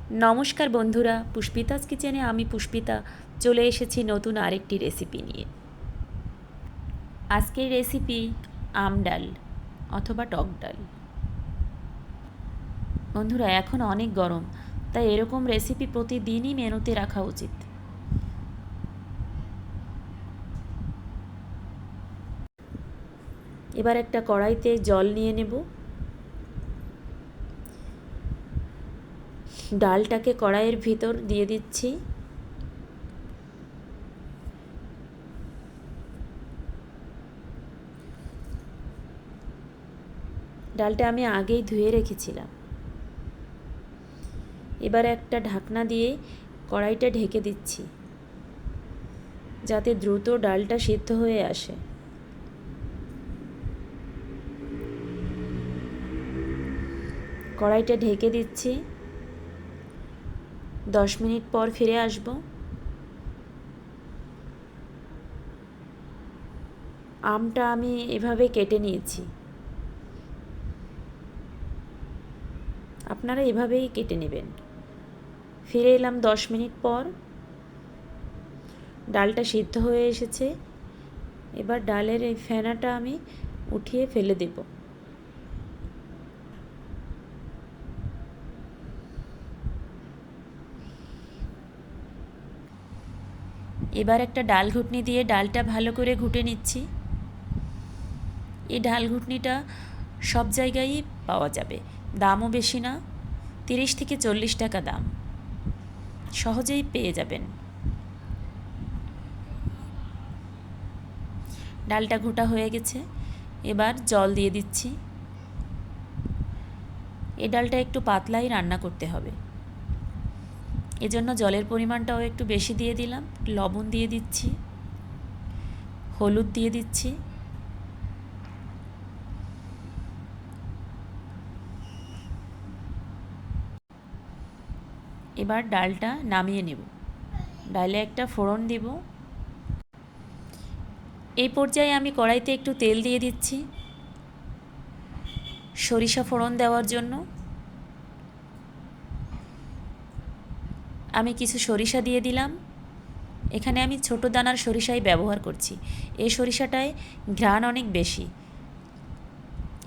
নমস্কার বন্ধুরা, পুষ্পিতাস কিচেনে আমি পুষ্পিতা চলে এসেছি নতুন আরেকটি রেসিপি নিয়ে। আজকের রেসিপি আম ডাল অথবা টক ডাল। বন্ধুরা, এখন অনেক গরম, তাই এরকম রেসিপি প্রতিদিনই মেনুতে রাখা উচিত। এবার একটা কড়াইতে জল নিয়ে নেব। ডালটাকে কড়াইয়ের ভিতর দিয়ে দিচ্ছি। ডালটা আমি আগেই ধুয়ে রেখেছিলাম। এবার একটা ঢাকনা দিয়ে কড়াইটা ঢেকে দিচ্ছি, যাতে দ্রুত ডালটা সিদ্ধ হয়ে আসে। কড়াইটা ঢেকে দিচ্ছি। 10 মিনিট পর ফিরে আসব। আমটা আমি এভাবে কেটে নিয়েছি, আপনারা এভাবেই কেটে নেবেন। ফিরে এলাম 10 মিনিট পর। ডালটা সিদ্ধ হয়ে এসেছে। এবার ডালের এই ফেনাটা আমি উঠিয়ে ফেলে দেব। এবার একটা ডাল ঘুটনি দিয়ে ডালটা ভালো করে ঘুটে নিচ্ছি। এই ডাল ঘুটনিটা সব জায়গায়ই পাওয়া যাবে, দামও বেশি না, 30 থেকে 40 টাকা দাম, সহজেই পেয়ে যাবেন। ডালটা ঘোটা হয়ে গেছে, এবার জল দিয়ে দিচ্ছি। এই ডালটা একটু পাতলাই রান্না করতে হবে, এজন্য জলের পরিমাণটাও একটু বেশি দিয়ে দিলাম। লবণ দিয়ে দিচ্ছি, হলুদ দিয়ে দিচ্ছি। এবার ডালটা নামিয়ে নেব। ডালে একটা ফোড়ন দেব। এই পর্যায়ে আমি কড়াইতে একটু তেল দিয়ে দিচ্ছি সরিষা ফোড়ন দেওয়ার জন্য। আমি কিছু সরিষা দিয়ে দিলাম। এখানে আমি ছোট দানার সরিষাই ব্যবহার করছি। এই সরিষাটায় ঘ্রাণ অনেক বেশি,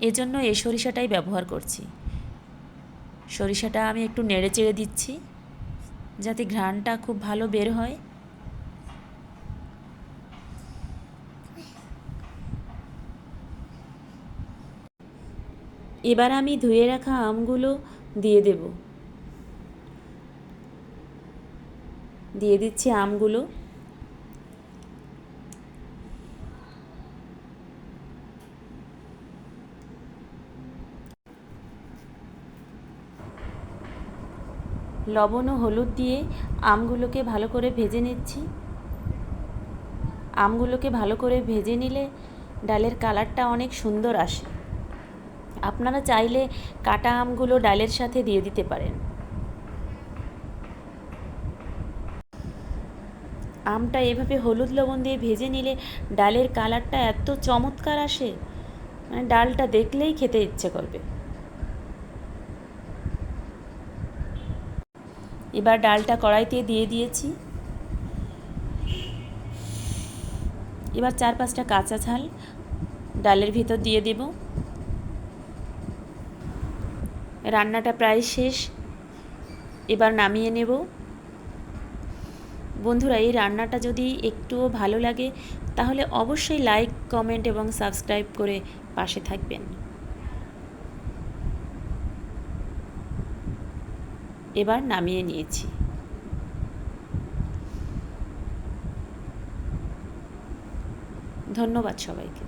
এজন্য এই সরিষাটাই ব্যবহার করছি। সরিষাটা আমি একটু নেড়ে চেড়ে দিচ্ছি, যাতে ঘ্রাণটা খুব ভালো বের হয়। এবার আমি ধুয়ে রাখা আমগুলো দিয়ে দেব। দিয়ে দিচ্ছি আমগুলো। লবণ ও হলুদ দিয়ে আমগুলোকে ভালো করে ভেজে নিচ্ছি। আমগুলোকে ভালো করে ভেজে নিলে ডালের কালারটা অনেক সুন্দর আসে। আপনারা চাইলে কাটা আমগুলো ডালের সাথে দিয়ে দিতে পারেন। আমটা এভাবে হলুদ লবণ দিয়ে ভেজে নিলে ডালের কালারটা এত চমৎকার আসে, মানে ডালটা দেখলেই খেতে ইচ্ছে করবে। এবার ডালটা কড়াইতে দিয়ে দিয়েছি। এবার 4-5টা কাঁচা ঝাল ডালের ভিতর দিয়ে দেব। রান্নাটা প্রায় শেষ, এবার নামিয়ে নেব। বন্ধুরা, এই রান্নাটা যদি একটুও ভালো লাগে তাহলে অবশ্যই লাইক, কমেন্ট এবং সাবস্ক্রাইব করে পাশে থাকবেন। এবার নামিয়ে নিয়েছি। ধন্যবাদ সবাইকে।